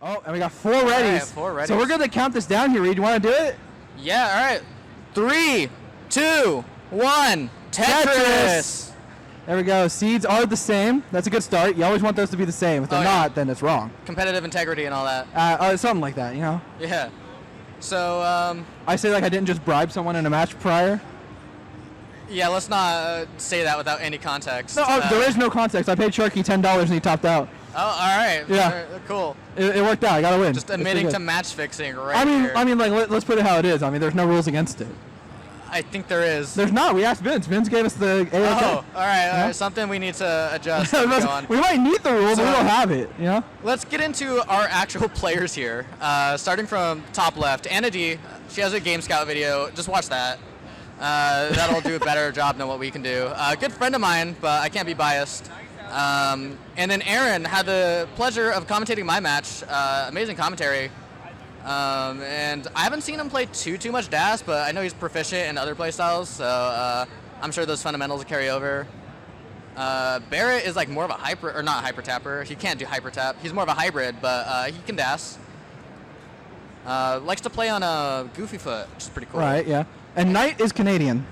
Oh, and we got 4 readies. Right, 4 readies. So we're going to count this down here, Reid. You want to do it? Yeah, all right. 3, 2, 1. Tetris. There we go. Seeds are the same. That's a good start. You always want those to be the same. If they're not, then it's wrong. Competitive integrity and all that. Something like that, you know? Yeah. So, I say like I didn't just bribe someone in a match prior. Yeah, let's not say that without any context. No, there is no context. I paid Sharky $10 and he topped out. Oh, all right. Yeah. Cool. It worked out. I got to win. Just admitting to match fixing right here. I mean, like, let's put it how it is. I mean, there's no rules against it. I think there is. There's not. We asked Vince. Vince gave us the AOK. Oh, all right. Something we need to adjust. We might need the rules, but we don't have it, you know? Let's get into our actual players here. Starting from top left, Anna D. She has a Agamescout video. Just watch that. That'll do a better job than what we can do. Good friend of mine, but I can't be biased. And then Eren had the pleasure of commentating my match. Amazing commentary. And I haven't seen him play too much DAS, but I know he's proficient in other playstyles, so I'm sure those fundamentals will carry over. Barret is like more of a not hyper tapper. He can't do hyper tap. He's more of a hybrid, but he can DAS. Likes to play on a goofy foot, which is pretty cool. Right, yeah. And Knight is Canadian.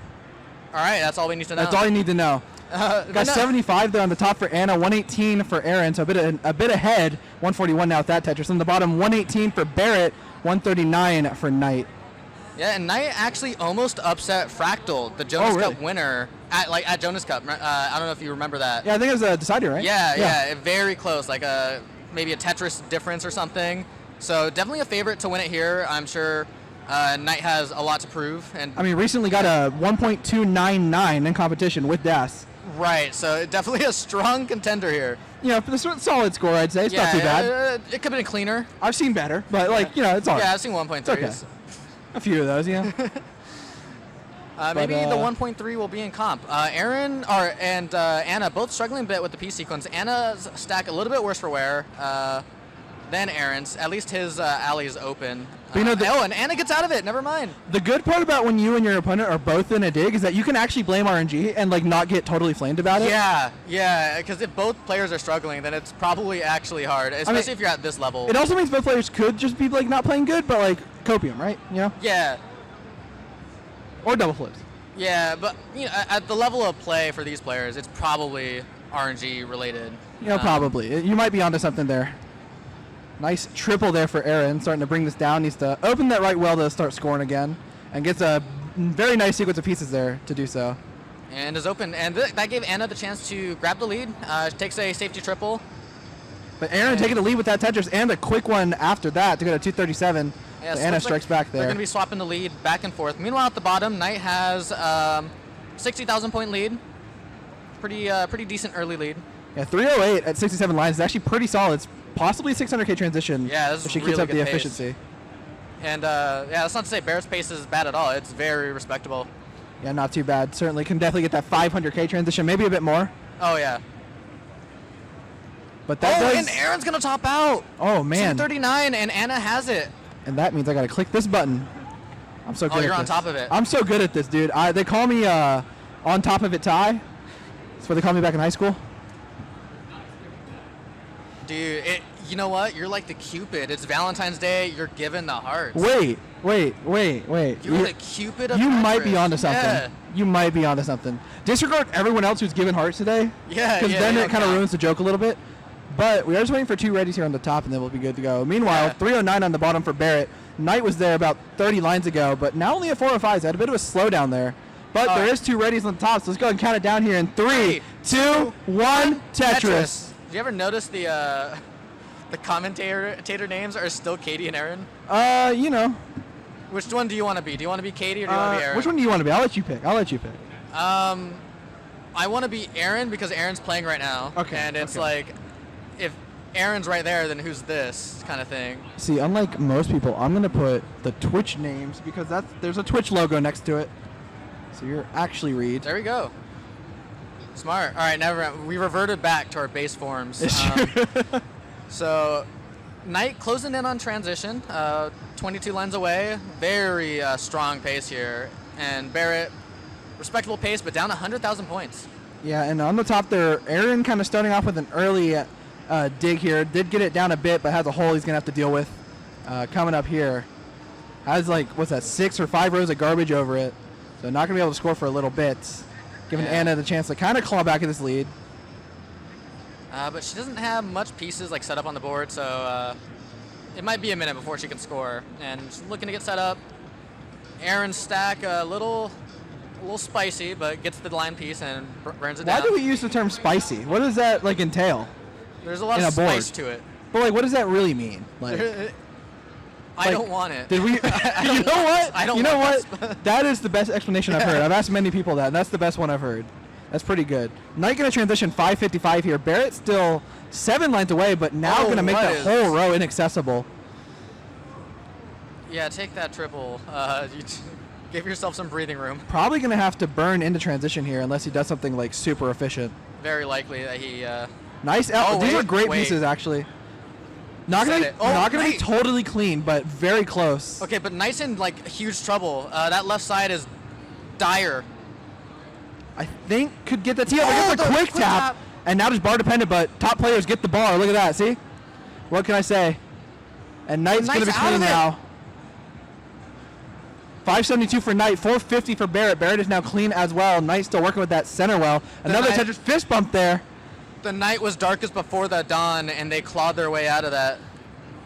All right, that's all we need to know. That's all you need to know. Got 75 there on the top for Anna, 118 for Eren, so a bit ahead, 141 now with that Tetris. On the bottom, 118 for Barret, 139 for Knight. Yeah, and Knight actually almost upset Fractal, the Jonas Cup winner, at Jonas Cup. I don't know if you remember that. Yeah, I think it was a decider, right? Yeah, very close, like maybe a Tetris difference or something. So definitely a favorite to win it here. I'm sure Knight has a lot to prove. And I mean, recently got a 1.299 in competition with DAS. Right, so definitely a strong contender here. You know, for the solid score, I'd say. It's not too bad. It could have been cleaner. I've seen better, but, like, you know, it's all right. Yeah, I've seen 1.3s. Okay. A few of those, yeah. Maybe the 1.3 will be in comp. Eren and Anna both struggling a bit with the P sequence. Anna's stack a little bit worse for wear than Eren's. At least his alley is open. But you know, and Anna gets out of it. Never mind. The good part about when you and your opponent are both in a dig is that you can actually blame RNG and like not get totally flamed about it. Yeah. Because if both players are struggling, then it's probably actually hard, especially if you're at this level. It also means both players could just be like not playing good, but like copium, right? You know? Yeah. Or double flips. Yeah, but you know, at the level of play for these players, it's probably RNG related. You know, probably. You might be onto something there. Nice triple there for Eren, starting to bring this down. Needs to open that right well to start scoring again, and gets a very nice sequence of pieces there to do so. And is open, and that gave Anna the chance to grab the lead. Takes a safety triple. But Eren taking the lead with that Tetris, and a quick one after that to go to 237. Yeah, so Anna strikes back there. They're going to be swapping the lead back and forth. Meanwhile, at the bottom, Knight has 60,000 point lead. Pretty decent early lead. Yeah, 308 at 67 lines is actually pretty solid. It's possibly a 600K transition. Yeah, this is if she really keeps up the good efficiency. And that's not to say Barret's pace is bad at all. It's very respectable. Yeah, not too bad. Certainly can definitely get that 500K transition, maybe a bit more. Oh yeah. But that does. And Eren's gonna top out. Oh man. 239, and Anna has it. And that means I gotta click this button. I'm so good. Oh, you're on top of it. I'm so good at this, dude. They call me on top of it Ty. That's what they called me back in high school. Dude, you know what? You're like the Cupid. It's Valentine's Day. You're giving the hearts. Wait. You're the Cupid of You Tetris. might be onto something. Yeah. You might be onto something. Disregard everyone else who's giving hearts today. Yeah, Because then it kind of count. ruins the joke a little bit. But we are just waiting for 2 readies here on the top, and then we'll be good to go. Meanwhile, 309 on the bottom for Barret. Knight was there about 30 lines ago, but now only at 405. So had a bit of a slowdown there. But there is 2 readies on the top, so let's go and count it down here in 3, 2, 1, Tetris. Did you ever notice the commentator names are still Katie and Eren? You know. Which one do you want to be? Do you want to be Katie or do you want to be Eren? Which one do you want to be? I'll let you pick. I want to be Eren because Eren's playing right now. Okay. And it's like, if Eren's right there, then who's this kind of thing? See, unlike most people, I'm going to put the Twitch names because there's a Twitch logo next to it. So you're actually Reid. There we go. Smart. All right, we reverted back to our base forms. So, Knight closing in on transition, 22 lines away. Very strong pace here. And Barret, respectable pace, but down 100,000 points. Yeah, and on the top there, Eren kind of starting off with an early dig here. Did get it down a bit, but has a hole he's going to have to deal with coming up here. Has like, what's that, 6 or 5 rows of garbage over it. So not going to be able to score for a little bit. Giving Anna the chance to kind of claw back at this lead. But she doesn't have much pieces like set up on the board, so it might be a minute before she can score. And she's looking to get set up. Eren's stack a little spicy, but gets the line piece and burns it down. Why do we use the term spicy? What does that like entail? There's a lot of spice to it. But like, what does that really mean? Like, I don't want it. Did we? You know what? I don't. You know what? That is the best explanation I've heard. I've asked many people that, and that's the best one I've heard. That's pretty good. Knight going to transition 5:55 here. Barret still 7 lines away, but now going to make that whole row inaccessible. Yeah, take that triple. Give yourself some breathing room. Probably going to have to burn into transition here unless he does something like super efficient. Very likely that he. Nice. These are great pieces, actually. Not going to be totally clean, but very close. Okay, but Knight's in like huge trouble. That left side is dire. I think could get the tee up. Gets the quick tap. And now just bar dependent, but top players get the bar. Look at that. See? What can I say? And Knight's going to be clean now. 572 for Knight, 450 for Barret. Barret is now clean as well. Knight still working with that center well. Another Tetris fist bump there. The night was darkest before the dawn, and they clawed their way out of that.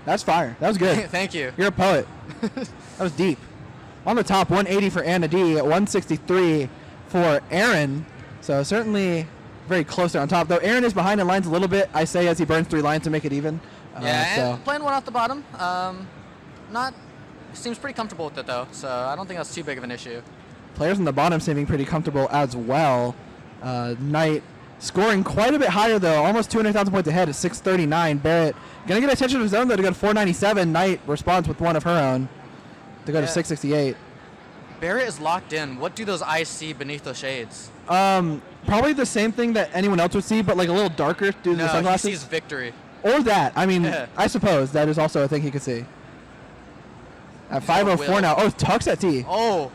That's fire. That was good. Thank you. You're a poet. That was deep. On the top, 180 for Anna D, 163 for Eren. So certainly very close there on top. Though Eren is behind in lines a little bit, I say, as he burns 3 lines to make it even. And playing one off the bottom. Seems pretty comfortable with it, though. So I don't think that's too big of an issue. Players on the bottom seeming pretty comfortable as well. Knight scoring quite a bit higher, though. Almost 200,000 points ahead at 639. Barret going to get attention of his own, though, to go to 497. Knight responds with one of her own to go to 668. Barret is locked in. What do those eyes see beneath those shades? Probably the same thing that anyone else would see, but like a little darker due to the sunglasses. He sees victory. Or that. I mean, I suppose that is also a thing he could see. At 5:04 now. Oh, tucks at T. Oh.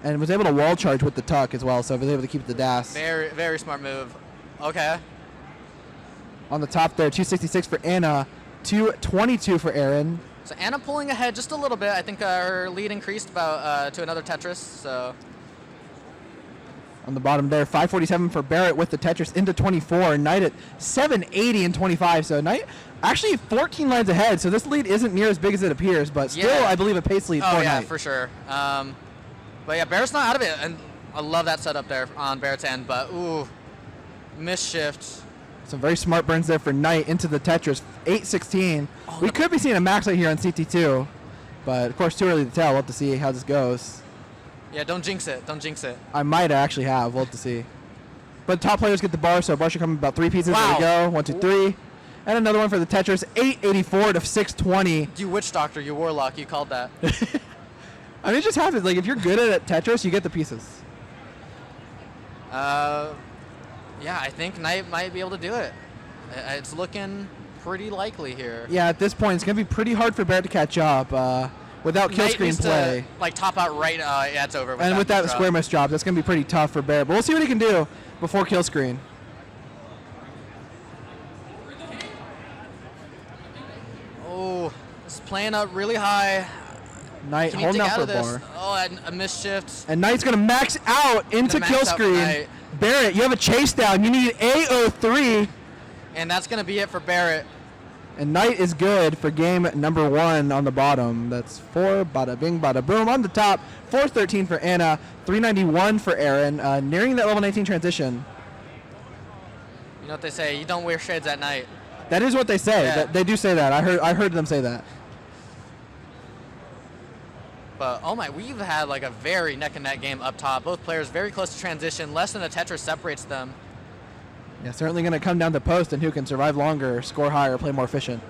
And was able to wall charge with the tuck as well, so was able to keep the dash. Very, very smart move. Okay. On the top there, 266 for Anna, 222 for Eren. So Anna pulling ahead just a little bit. I think her lead increased about to another Tetris. So. On the bottom there, 547 for Barret with the Tetris into 24. Knight at 780 and 25. So Knight actually 14 lines ahead. So this lead isn't near as big as it appears, but still, I believe, a pace lead for Knight. Oh, yeah, for sure. But yeah, Barret's not out of it. And I love that setup there on Barret's end. But, ooh, misshift. Some very smart burns there for Knight into the Tetris. 816. We could be seeing a max out here on CT2. But, of course, too early to tell. We'll have to see how this goes. Yeah, don't jinx it. Don't jinx it. I might actually have. We'll have to see. But top players get the bar, so bar should come in about 3 pieces. Wow. There we go. 1, 2, 3. And another one for the Tetris. 884 to 620. You witch doctor, you warlock, you called that. I mean, it just happens. Like, if you're good at Tetris, you get the pieces. Yeah, I think Knight might be able to do it. It's looking pretty likely here. Yeah, at this point, it's going to be pretty hard for Barret to catch up. Without kill screen play. To, like, top out right, yeah, it's over. And without the square miss drop, that's going to be pretty tough for Barret. But we'll see what he can do before kill screen. Oh, it's playing up really high. Knight holding out for a bar. Oh, a misshift. And Knight's going to max out into kill screen. Barret, you have a chase down. You need A03. And that's going to be it for Barret. And Knight is good for game number 1 on the bottom. That's 4, bada bing, bada boom. On the top, 413 for Anna, 391 for Eren, nearing that level 19 transition. You know what they say, you don't wear shades at night. That is what they say. Yeah. They do say that. I heard them say that. But, oh my, we've had like a very neck and neck game up top. Both players very close to transition. Less than a Tetris separates them. Yeah, certainly going to come down to post and who can survive longer, score higher, play more efficient.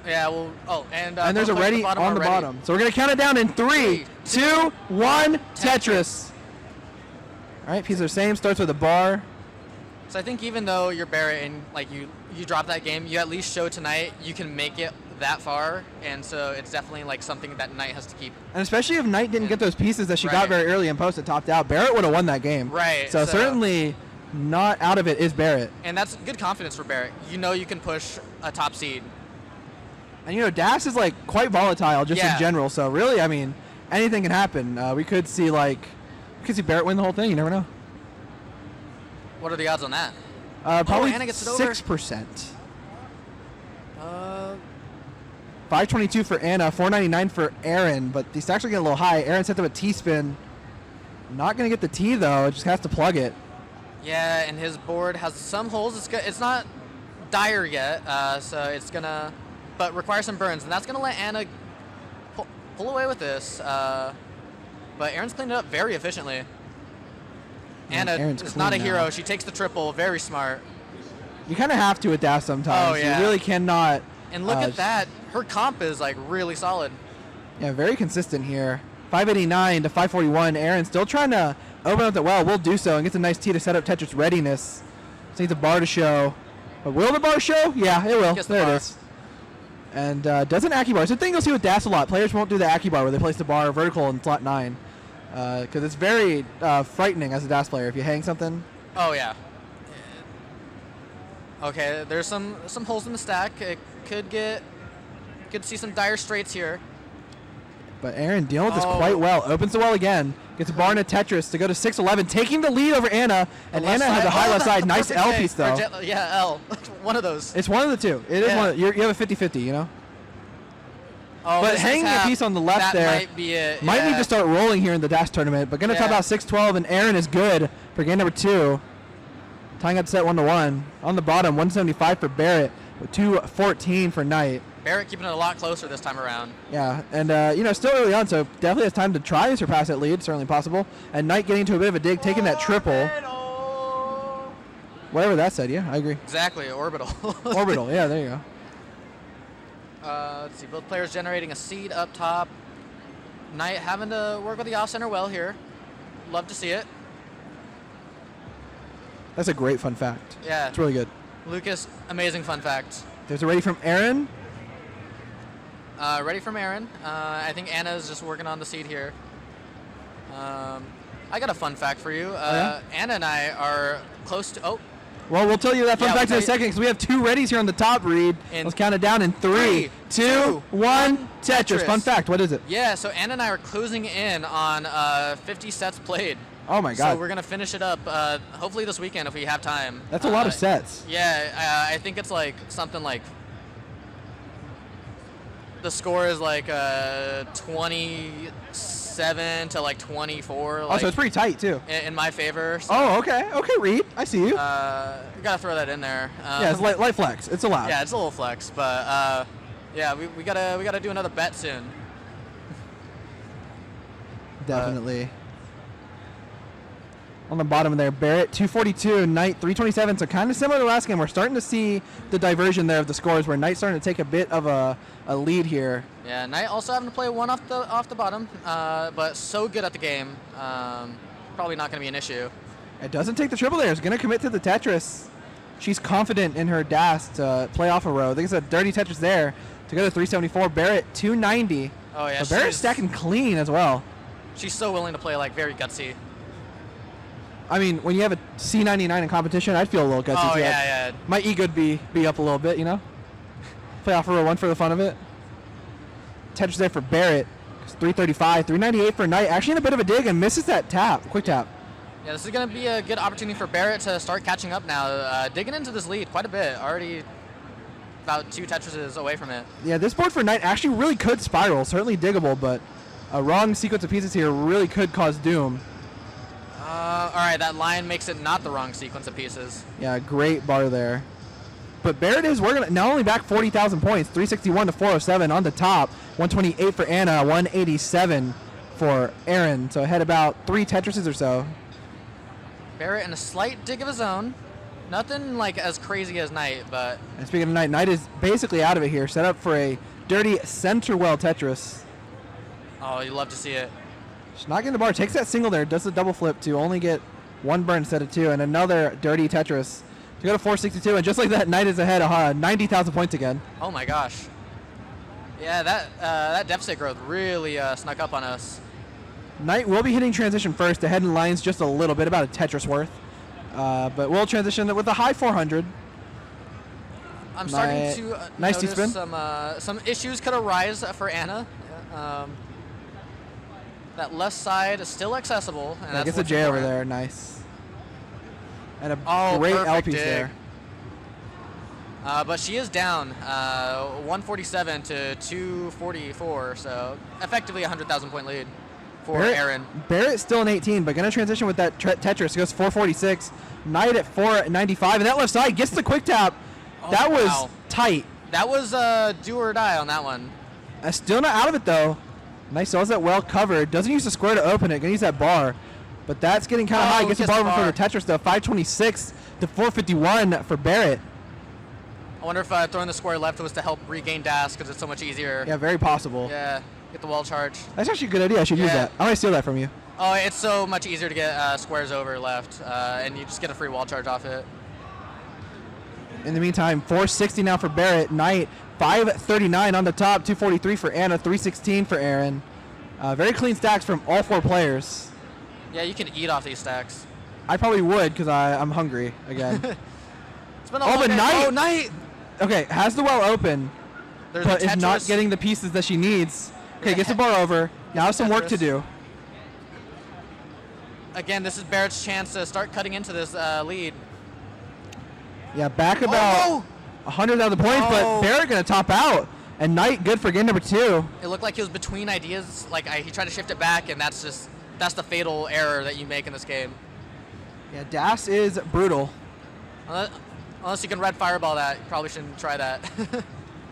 Yeah, well, and there's a ready on the bottom. So we're going to count it down in 3, 2, 1, Tetris. All right, pieces are the same. Starts with a bar. So I think even though you're Barret and like you drop that game, you at least show tonight you can make it that far, and so it's definitely like something that Knight has to keep. And especially if Knight didn't get those pieces that she got very early and post and topped out, Barret would have won that game. Right. So certainly not out of it is Barret. And that's good confidence for Barret. You know you can push a top seed. And, you know, Dash is, like, quite volatile just in general. So, really, I mean, anything can happen. We could see, Barret win the whole thing. You never know. What are the odds on that? Probably Anna gets it over. 6%. 522 for Anna, 499 for Eren, but these stacks are getting a little high. Eren sent up a T-spin. Not going to get the T, though. Just has to plug it. Yeah, and his board has some holes. It's not dire yet, so it's going to... But requires some burns, and that's going to let Anna pull away with this. But Eren's cleaned it up very efficiently. Anna is not a hero. She takes the triple. Very smart. You kind of have to with Dash sometimes. Oh, yeah. You really cannot... And look at that. Her comp is, like, really solid. Yeah, very consistent here. 589 to 541. Eren still trying to open up the well. Will do so and gets a nice T to set up Tetris readiness. Just needs a bar to show. But will the bar show? Yeah, it will. There it is. And does an Aki bar. It's a thing you'll see with Dash a lot. Players won't do the Aki bar where they place the bar vertical in slot 9. Because it's very frightening as a Dash player if you hang something. Oh, yeah. Okay, there's some holes in the stack. It could see some dire straights here. But Eren dealing with this quite well. Opens the well again. Gets a bar in a Tetris to go to 6-11, taking the lead over Anna. And Anna has a high left side. Nice L piece, though. Yeah, L. One of those. It's one of the two. It is one. You have a 50-50, you know? Oh, but hanging a piece on the left there might be it. Might need to start rolling here in the Dash tournament. But going to top out 6-12, and Eren is good for game number 2. Tying up set 1-1. On the bottom, 175 for Barret with 214 for Knight. Barret keeping it a lot closer this time around. Yeah, and still early on, so definitely has time to try and surpass that lead. Certainly possible. And Knight getting into a bit of a dig, taking that triple. Whatever that said, yeah, I agree. Exactly, orbital. Orbital, yeah, there you go. Let's see, both players generating a seed up top. Knight having to work with the off-center well here. Love to see it. That's a great fun fact. Yeah. It's really good. Lucas, amazing fun fact. There's a ready from Eren. Ready from Eren. I think Anna's just working on the seed here. I got a fun fact for you. Anna and I are close to... Oh. Well, we'll tell you that fun fact in a second because we have 2 readies here on the top, Reid. Let's count it down in 3, 2, 1. Tetris. Fun fact. What is it? Yeah, so Anna and I are closing in on 50 sets played. Oh, my God. So we're going to finish it up hopefully this weekend if we have time. That's a lot of sets. Yeah, I think it's like something like... The score is like 27 to like 24. Oh, so it's pretty tight too. In my favor. So oh, okay. Okay, Reid. I see you. Gotta throw that in there. Yeah, it's light flex. It's allowed. Yeah, it's a little flex, but yeah, we gotta do another bet soon. Definitely. On the bottom there, Barret 242, Knight 327. So kind of similar to last game. We're starting to see the diversion there of the scores, where Knight's starting to take a bit of a lead here. Yeah, Knight also having to play one off the bottom, but so good at the game. Probably not going to be an issue. It doesn't take the triple there. It's going to commit to the Tetris. She's confident in her dash to play off a row. I think it's a dirty Tetris there to go to 374. Barret 290. Oh yeah, so Barret's stacking clean as well. She's so willing to play like very gutsy. I mean, when you have a C99 in competition, I'd feel a little gutsy. Oh, yeah. My ego would be up a little bit, you know? Play off for a 1 for the fun of it. Tetris there for Barret. 335, 398 for Knight. Actually in a bit of a dig and misses that quick tap. Yeah, this is going to be a good opportunity for Barret to start catching up now. Digging into this lead quite a bit. Already about 2 Tetrises away from it. Yeah, this board for Knight actually really could spiral. Certainly diggable, but a wrong sequence of pieces here really could cause doom. All right, that line makes it not the wrong sequence of pieces. Yeah, great bar there. But Barret is working not only back 40,000 points, 361 to 407 on the top, 128 for Anna, 187 for Eren. So ahead about 3 Tetrises or so. Barret in a slight dig of his own. Nothing like as crazy as Knight, but... And speaking of Knight, Knight is basically out of it here. Set up for a dirty center well Tetris. Oh, you love to see it. She's not getting the bar. Takes that single there. Does the double flip to only get 1 burn instead of 2. And another dirty Tetris to go to 462. And just like that, Knight is ahead of 90,000 points again. Oh, my gosh. Yeah, that deficit growth really snuck up on us. Knight will be hitting transition first. Ahead in lines just a little bit, about a Tetris worth. But we'll transition with a high 400. I'm starting to nice notice spin. some issues could arise for Anna. That left side is still accessible. And that's gets a J over there. Nice. And a great L piece there. But she is down 147 to 244, so effectively a 100,000 point lead for Eren. Barret still in 18, but going to transition with that Tetris. Goes 446. Knight at 495, and that left side gets the quick tap. That was tight. That was do or die on that one. Still not out of it, though. Nice, sells that well covered. Doesn't use the square to open it. Going to use that bar. But that's getting kind of high. Gets the bar over for the Tetris, though. 526 to 451 for Barret. I wonder if throwing the square left was to help regain dash because it's so much easier. Yeah, very possible. Yeah, get the wall charge. That's actually a good idea. I should use that. I might steal that from you. Oh, it's so much easier to get squares over left, and you just get a free wall charge off it. In the meantime, 460 now for Barret. Knight, 539 on the top, 243 for Anna, 316 for Eren. Very clean stacks from all four players. Yeah, you can eat off these stacks. I probably would because I'm hungry again. It's been a long day. Knight! Oh, Knight! Okay, has the well open, but is not getting the pieces that she needs. Okay, gets the bar over. Now some work to do. Again, this is Barrett's chance to start cutting into this lead. Yeah, back about 100,000 points, but Barret going to top out. And Knight good for game number 2. It looked like he was between ideas. Like he tried to shift it back, and that's the fatal error that you make in this game. Yeah, dash is brutal. Unless you can red fireball that, you probably shouldn't try that.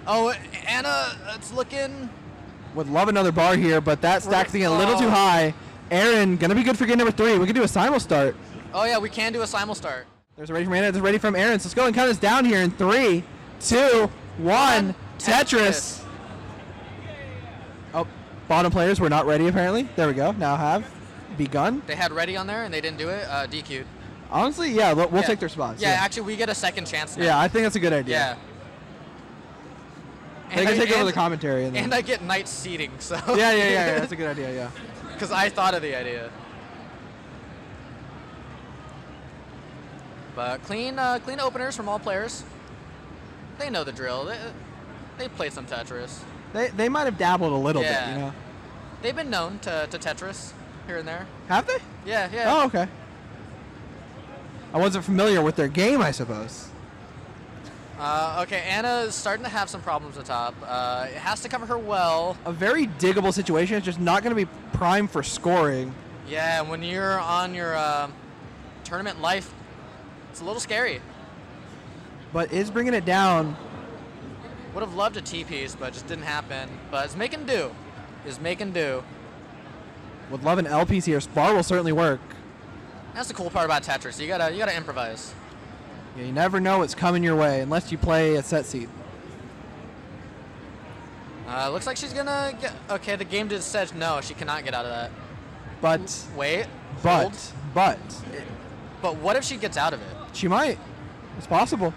Oh, Anna, it's looking. Would love another bar here, but that stack's getting a little too high. Eren gonna be good for game number 3. We can do a simul start. Oh yeah, we can do a simul start. There's a ready from Anna. There's a ready from Eren. So let's go and count us down here in 3, 2, 1. Tetris. Oh, bottom players were not ready apparently. There we go. Now have begun. They had ready on there and they didn't do it. DQ'd. Honestly, yeah, we'll take their spots. Yeah, actually, we get a second chance now. Yeah, I think that's a good idea. Yeah. They can take over the commentary. And I get night seating, so. Yeah, that's a good idea, yeah. Because I thought of the idea. But clean openers from all players. They know the drill. They play some Tetris. They might have dabbled a little bit, you know. They've been known to Tetris here and there. Have they? Yeah. Oh, okay. I wasn't familiar with their game, I suppose. Okay, Anna is starting to have some problems at top. It has to cover her well. A very diggable situation. It's just not going to be prime for scoring. Yeah, when you're on your tournament life, it's a little scary. But is bringing it down. Would have loved a T-piece, but just didn't happen. But it's making do. Would love an L piece here. Spar will certainly work. That's the cool part about Tetris. You gotta improvise. Yeah, you never know what's coming your way unless you play a set seat. Looks like she's gonna get. Okay, the game did said no. She cannot get out of that. But wait. But what if she gets out of it? She might. It's possible.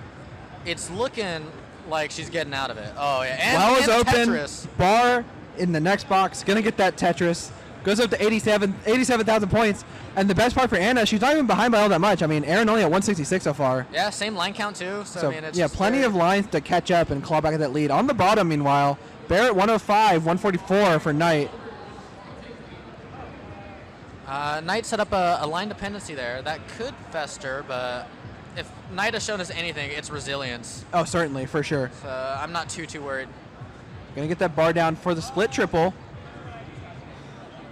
It's looking like she's getting out of it. Oh yeah. And well is open. Tetris. Bar in the next box. Gonna get that Tetris. Goes up to 87,000 points. And the best part for Anna, she's not even behind by all that much. I mean, Eren only at 166 so far. Yeah, same line count too. So I mean, it's plenty of lines to catch up and claw back at that lead. On the bottom, meanwhile, Barret 105, 144 for Knight. Knight set up a line dependency there. That could fester, but if Knight has shown us anything, it's resilience. Oh, certainly, for sure. So I'm not too worried. Gonna get that bar down for the split triple.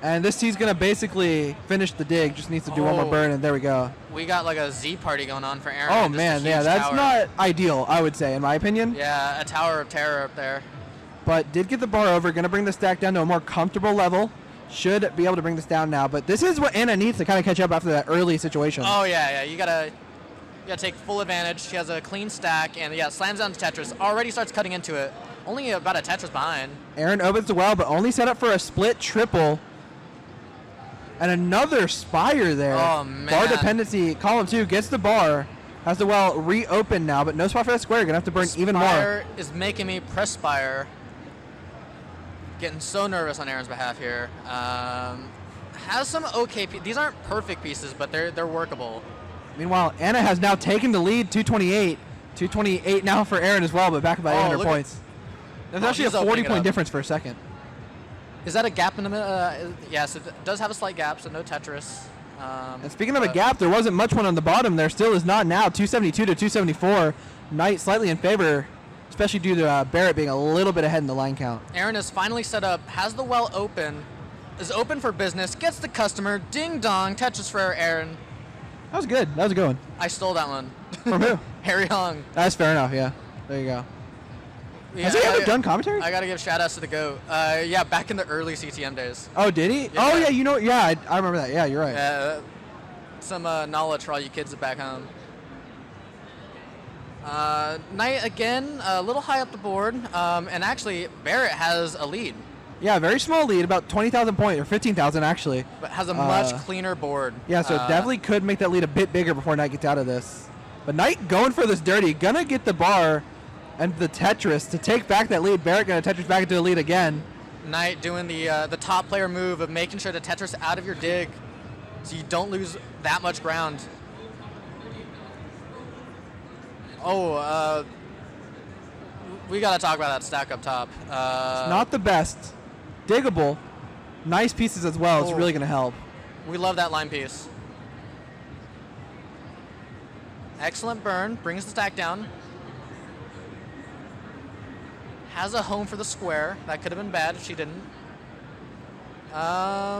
And this team's going to basically finish the dig. Just needs to do one more burn, and there we go. We got like a Z party going on for Eren. Oh, man, yeah, that's not ideal, I would say, in my opinion. Yeah, a tower of terror up there. But did get the bar over. Going to bring the stack down to a more comfortable level. Should be able to bring this down now. But this is what Anna needs to kind of catch up after that early situation. Oh, yeah. You gotta take full advantage. She has a clean stack, and slams down to Tetris. Already starts cutting into it. Only about a Tetris behind. Eren opens the well, but only set up for a split triple. And another Spire there. Oh, man. Bar dependency. Column 2 gets the bar. Has the well reopened now, but no spot for that square. Going to have to burn even more. Spire is making me press Spire. Getting so nervous on Eren's behalf here. Has some okay pieces. These aren't perfect pieces, but they're workable. Meanwhile, Anna has now taken the lead, 228. 228 now for Eren as well, but back by 800 points. There's actually a 40-point difference for a second. Is that a gap in the middle? Yes, it does have a slight gap, so no Tetris. And speaking of a gap, there wasn't much one on the bottom. There still is not now. 272 to 274. Knight slightly in favor, especially due to Barret being a little bit ahead in the line count. Eren is finally set up, has the well open, is open for business, gets the customer, ding dong, Tetris for Eren. That was good. That was a good one. I stole that one. From who? Harry Hong. That's fair enough, yeah. There you go. Yeah, Has he ever done commentary? I got to give shout-outs to the GOAT. Yeah, back in the early CTM days. Oh, did he? Yeah. Oh, yeah, you know, yeah, I remember that. Yeah, you're right. Yeah, some knowledge for all you kids back home. Knight, again, a little high up the board, and actually, Barret has a lead. Yeah, very small lead, about 20,000 points, or 15,000 actually. But has a much cleaner board. Yeah, so it definitely could make that lead a bit bigger before Knight gets out of this. But Knight going for this dirty, gonna get the bar and the Tetris to take back that lead. Barret gonna Tetris back into the lead again. Knight doing the top player move of making sure the Tetris out of your dig so you don't lose that much ground. Oh, we gotta talk about that stack up top. It's not the best. Diggable. Nice pieces as well. It's really gonna help. We love that line piece. Excellent burn, brings the stack down. Has a home for the square. That could have been bad if she didn't. I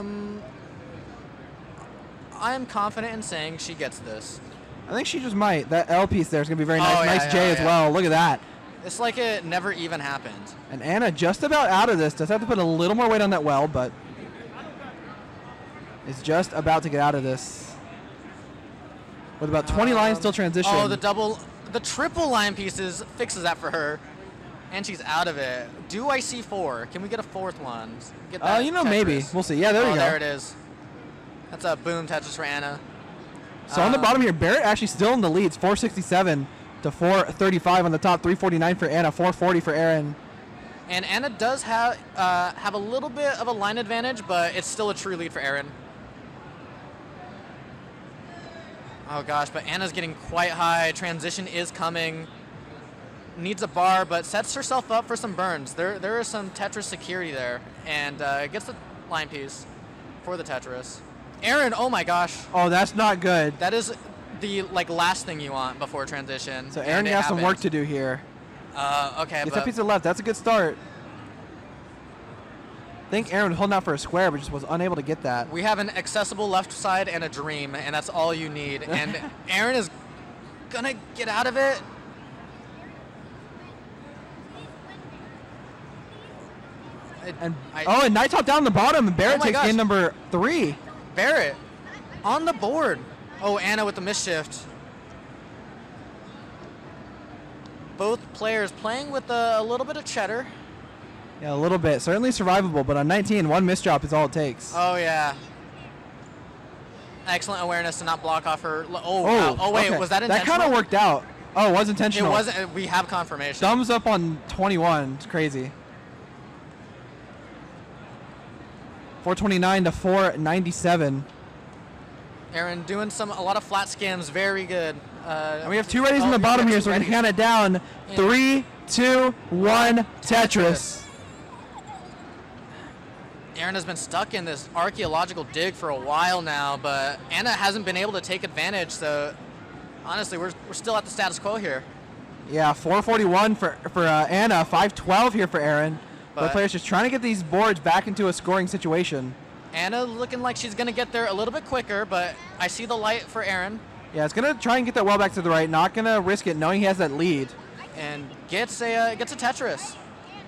am confident in saying she gets this. I think she just might. That L piece there is going to be very nice. Oh, yeah, nice J as well. Look at that. It's like it never even happened. And Anna just about out of this. Does have to put a little more weight on that well, but is just about to get out of this. With about 20 lines still transition. Oh, the triple line pieces fixes that for her. And she's out of it. Do I see 4? Can we get a 4th one? Get that you know, Tetris. maybe. We'll see. Yeah, there you go. There it is. That's a boom Tetris for Anna. So on the bottom here, Barret actually still in the leads. 467 to 435 on the top. 349 for Anna. 440 for Eren. And Anna does have a little bit of a line advantage, but it's still a true lead for Eren. Oh gosh, but Anna's getting quite high. Transition is coming. Needs a bar, but sets herself up for some burns. There is some Tetris security there, and gets the line piece for the Tetris. Eren, oh my gosh. Oh, that's not good. That is the last thing you want before transition. So Eren has some work to do here. Okay, Gets that piece of left. That's a good start. I think Eren was holding out for a square, but just was unable to get that. We have an accessible left side and a dream, and that's all you need. And Eren is gonna get out of it. And Knight top down the bottom, and Barret takes game number 3. Barret on the board. Oh, Anna with the misshift. Both players playing with a little bit of cheddar. Yeah, a little bit. Certainly survivable, but on 19, one misdrop is all it takes. Oh, yeah. Excellent awareness to not block off her. Oh, wait, okay. Was that intentional? That kind of worked out. Oh, it was intentional. It wasn't. We have confirmation. Thumbs up on 21. It's crazy. 429 to 497. Eren doing a lot of flat scams. Very good. And we have 2 readies in the bottom here, so we're going to count it down. 3, 2, 1, Tetris. Eren has been stuck in this archaeological dig for a while now, but Anna hasn't been able to take advantage, so honestly, we're still at the status quo here. Yeah, 441 for Anna, 512 here for Eren. Both players just trying to get these boards back into a scoring situation. Anna looking like she's going to get there a little bit quicker, but I see the light for Eren. Yeah, it's going to try and get that well back to the right, not going to risk it, knowing he has that lead. And gets a Tetris.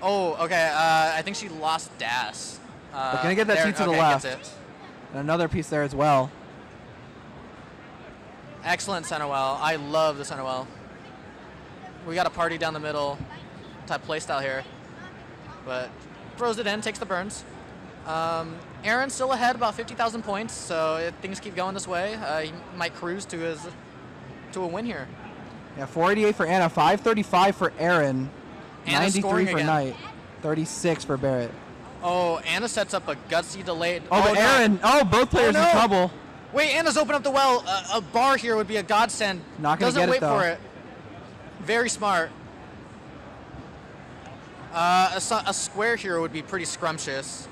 Oh, okay, I think she lost Das. But going to get that seat to the left. And another piece there as well. Excellent center well. I love the center well. We got a party down the middle type play style here. But throws it in, takes the burns. Eren's still ahead about 50,000 points, so if things keep going this way, he might cruise to a win here. Yeah, 488 for Anna, 535 for Eren, Anna 93 for again. Knight, 36 for Barret. Oh, Anna sets up a gutsy delayed. Oh, but Eren, both players in trouble. Wait, Anna's opened up the well. A bar here would be a godsend. Not gonna Doesn't get it, wait though. for it. Very smart. A square here would be pretty scrumptious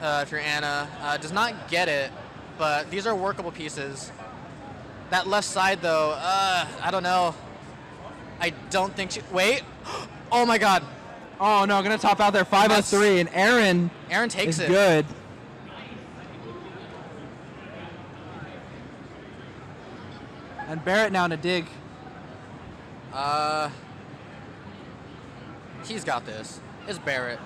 if you're Anna. Does not get it, but these are workable pieces. That left side, though, I don't know. I don't think she... Wait. Oh, my God. Oh, no, going to top out there 5-3, and Eren takes is it. good. And Barret now in a dig. He's got this. It's Barret.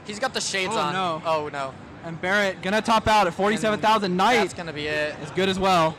He's got the shades Oh, on. no. Oh, no. And Barret going to top out at 47,000. Knight That's going to be it. is good as well.